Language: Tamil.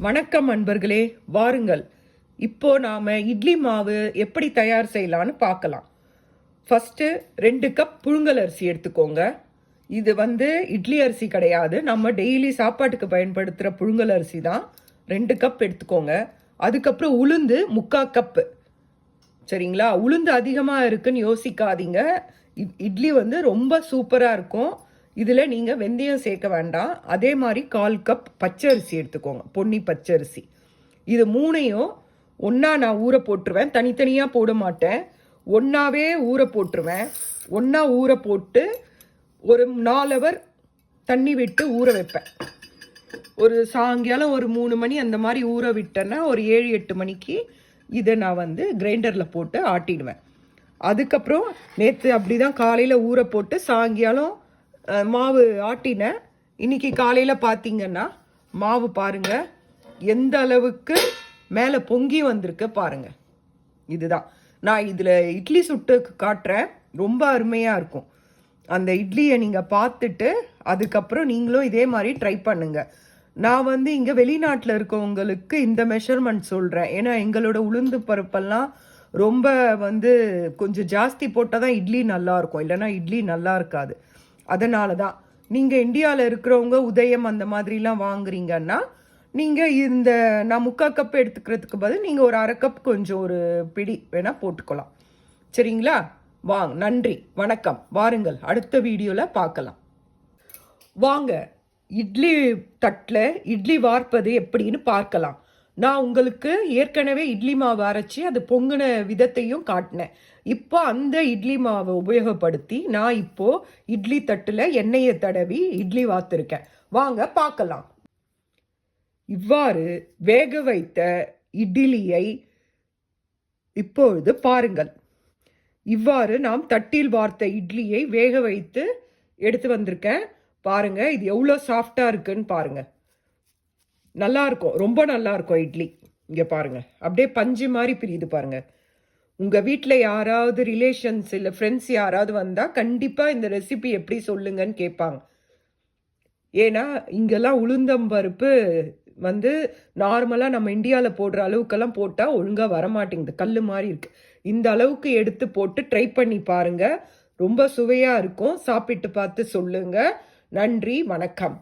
வணக்கம் அன்பர்களே, வாருங்கள். இப்போ நாம இட்லி மாவு எப்படி தயார் செய்யலான்னு பார்க்கலாம். ஃபர்ஸ்ட் 2 கப் புழுங்கல் அரிசி எடுத்துக்கோங்க. இது இட்லி அரிசி கிடையாது, நம்ம டெய்லி சாப்பாட்டுக்கு பயன்படுத்துகிற புழுங்கல் அரிசி தான். 2 கப் எடுத்துக்கோங்க. அதுக்கப்புறம் உளுந்து 3/4 கப்பு. சரிங்களா? உளுந்து அதிகமாக இருக்குன்னு யோசிக்காதீங்க. இட்லி ரொம்ப சூப்பராக இருக்கும். இதில் நீங்கள் வெந்தயம் சேர்க்க வேண்டாம். அதே மாதிரி 1/4 கப் பச்சரிசி எடுத்துக்கோங்க, பொன்னி பச்சரிசி. இது மூணையும் ஒன்றா நான் ஊற போட்டுருவேன். தனித்தனியாக போட மாட்டேன், ஒன்றாவே ஊற போட்டுருவேன். ஒன்றா ஊற போட்டு ஒரு 4 ஹவர் தண்ணி விட்டு ஊற வைப்பேன். ஒரு சாயங்காலம் ஒரு 3 மணி அந்த மாதிரி ஊற விட்டேன்னா ஒரு 7-8 மணிக்கு இதை நான் கிரைண்டரில் போட்டு ஆட்டிடுவேன். அதுக்கப்புறம் நேற்று அப்படி தான் காலையில் ஊற போட்டு சாயங்காலம் மாவு ஆட்டினேன். இன்னைக்கு காலையில் பார்த்தீங்கன்னா மாவு பாருங்கள் எந்த அளவுக்கு மேலே பொங்கி வந்திருக்கு பாருங்கள். இதுதான் நான் இதில் இட்லி சுட்டு காட்டுறேன், ரொம்ப அருமையாக இருக்கும். அந்த இட்லியை நீங்கள் பார்த்துட்டு அதுக்கப்புறம் நீங்களும் இதே மாதிரி ட்ரை பண்ணுங்கள். நான் இங்கே வெளிநாட்டில் இருக்கவங்களுக்கு இந்த மெஷர்மெண்ட் சொல்கிறேன். ஏன்னா எங்களோட உளுந்து பருப்பெல்லாம் ரொம்ப கொஞ்சம் ஜாஸ்தி போட்டால் தான் இட்லி நல்லாயிருக்கும், இல்லைன்னா இட்லி நல்லா இருக்காது. அதனால தான் நீங்கள் இந்தியாவில் இருக்கிறவங்க உதயம் அந்த மாதிரிலாம் வாங்குறீங்கன்னா நீங்கள் நான் 3/4 கப் எடுத்துக்கிறதுக்கு பதில் நீங்கள் ஒரு 1/2 கப் கொஞ்சம் ஒரு பிடி வேணால் போட்டுக்கலாம். சரிங்களா? வாங்க, நன்றி, வணக்கம். வாருங்கள், அடுத்த வீடியோவில் பார்க்கலாம். வாங்க, இட்லி தட்டில் இட்லி வார்ப்பது எப்படின்னு பார்க்கலாம். நான் உங்களுக்கு ஏற்கனவே இட்லி மாவு அரைச்சி அது பொங்கின விதத்தையும் காட்டினேன். இப்போ அந்த இட்லி மாவை உபயோகப்படுத்தி நான் இப்போ இட்லி தட்டில் எண்ணெயை தடவி இட்லி வார்த்திருக்கேன். வாங்க பார்க்கலாம். இவ்வாறு வேக வைத்த இட்லியை இப்பொழுது பாருங்கள். இவ்வாறு நாம் தட்டில் வார்த்த இட்லியை வேக வைத்து எடுத்து வந்திருக்கேன். பாருங்க, இது எவ்வளோ சாஃப்டா இருக்குன்னு பாருங்க. நல்லா இருக்கும், ரொம்ப நல்லா இருக்கும் இட்லி. இங்கே பாருங்க, அப்படியே பஞ்சு மாதிரி பிரியுது பாருங்க. உங்கள் வீட்டில் யாராவது ரிலேஷன்ஸ் இல்லை ஃப்ரெண்ட்ஸ் யாராவது வந்தால் கண்டிப்பாக இந்த ரெசிபி எப்படி சொல்லுங்கன்னு கேட்பாங்க. ஏன்னா இங்கெல்லாம் உளுந்தம்பருப்பு நார்மலாக நம்ம இந்தியாவில் போடுற அளவுக்கெல்லாம் போட்டால் ஒழுங்காக வரமாட்டேங்குது, கல் மாதிரி இருக்குது. இந்த அளவுக்கு எடுத்து போட்டு ட்ரை பண்ணி பாருங்கள், ரொம்ப சுவையாக இருக்கும். சாப்பிட்டு பார்த்து சொல்லுங்கள். நன்றி, வணக்கம்.